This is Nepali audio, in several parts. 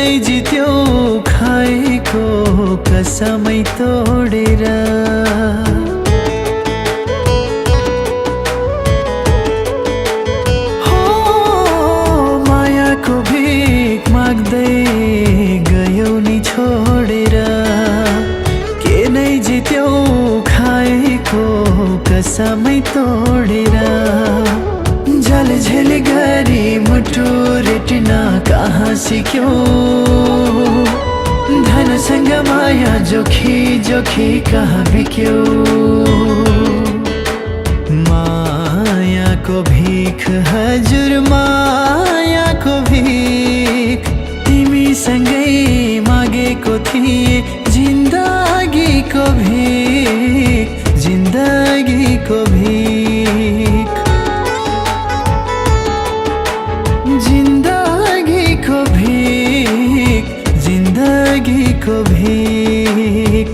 नै जित्यो खाएको कसमै तोडेर हो मायाको भिख माग्दै गयौ नि छोडेर के नै जित्यो खाएको कसमै तोडेर झलझल गरी मुटु रेटिना कहाँ सिक्यो धनसँग माया जोखी जोखी कहाँ बिक्यो मायाको भिख हजुर मायाको भिख तिमीसँगै मागेको थिए जिन्दगीको भिख जिन्दगीको भिख जिन्दगीको भिख जिन्दगीको भिख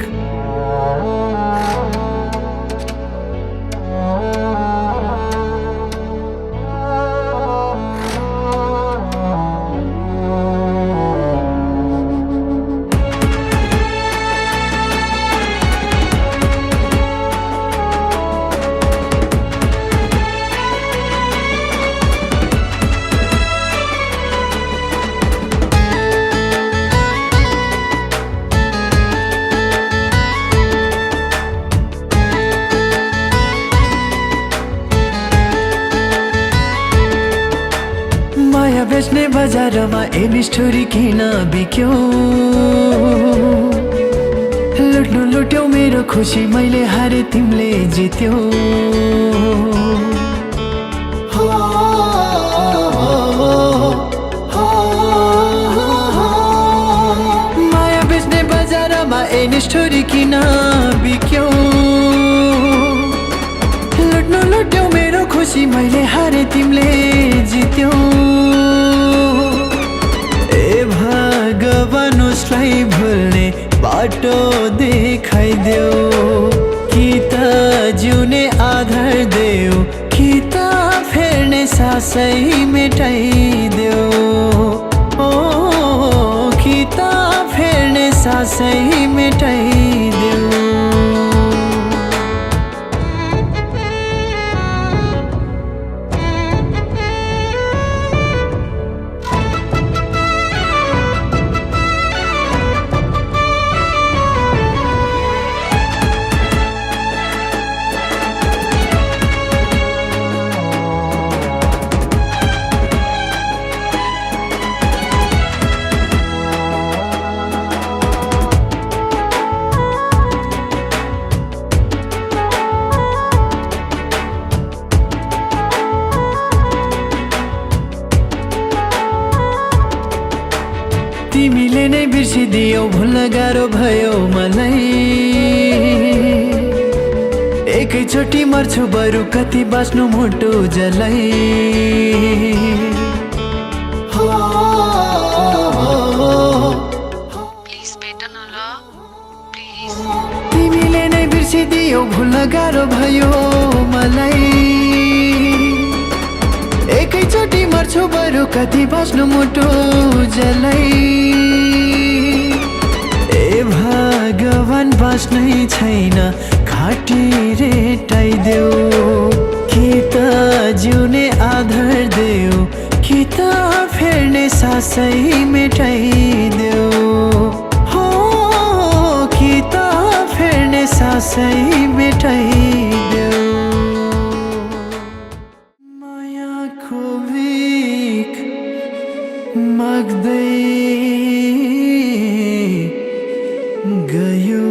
माया बेच्ने बजारमा निष्ठुरी किन बिक्यो लुट्नु लुट्यौ मेरो खुसी मैले हारे तिमीले जित्यो माया बेच्ने बजारमा निष्ठुरी किन बिक्यो लुट्नु लुट्यौ मेरो खुसी मैले हारे तिमीले जित्यो ए भगवान उसलाई भुल्ने बाटो देखाइदेऊ कि त जिउने आधार देऊ कि त फेर्ने सासै मेटाइदेऊ ओ कि त फेर्ने सासै मेटाइदेऊ तिमीले नै बिर्सिदियौ भुल्न गाह्रो भयो मलाई एकैचोटि मर्छु बरु कति बाँच्नु मुटु जलाई तिमीले नै बिर्सिदियौ भुल्न गाह्रो भयो मलाई एकैचोटि मर्छु बरु कति बाँच्नु मुटु जलाई ए भगवान बाँच्नै छैन घाँटी रेटाइदेऊ कि त जिउने आधार देऊ कि त फेर्ने सासै मेटाइदेऊ हो कि त फेर्ने सासै मेटाइदेऊ मायाको भिख माग्दै गयो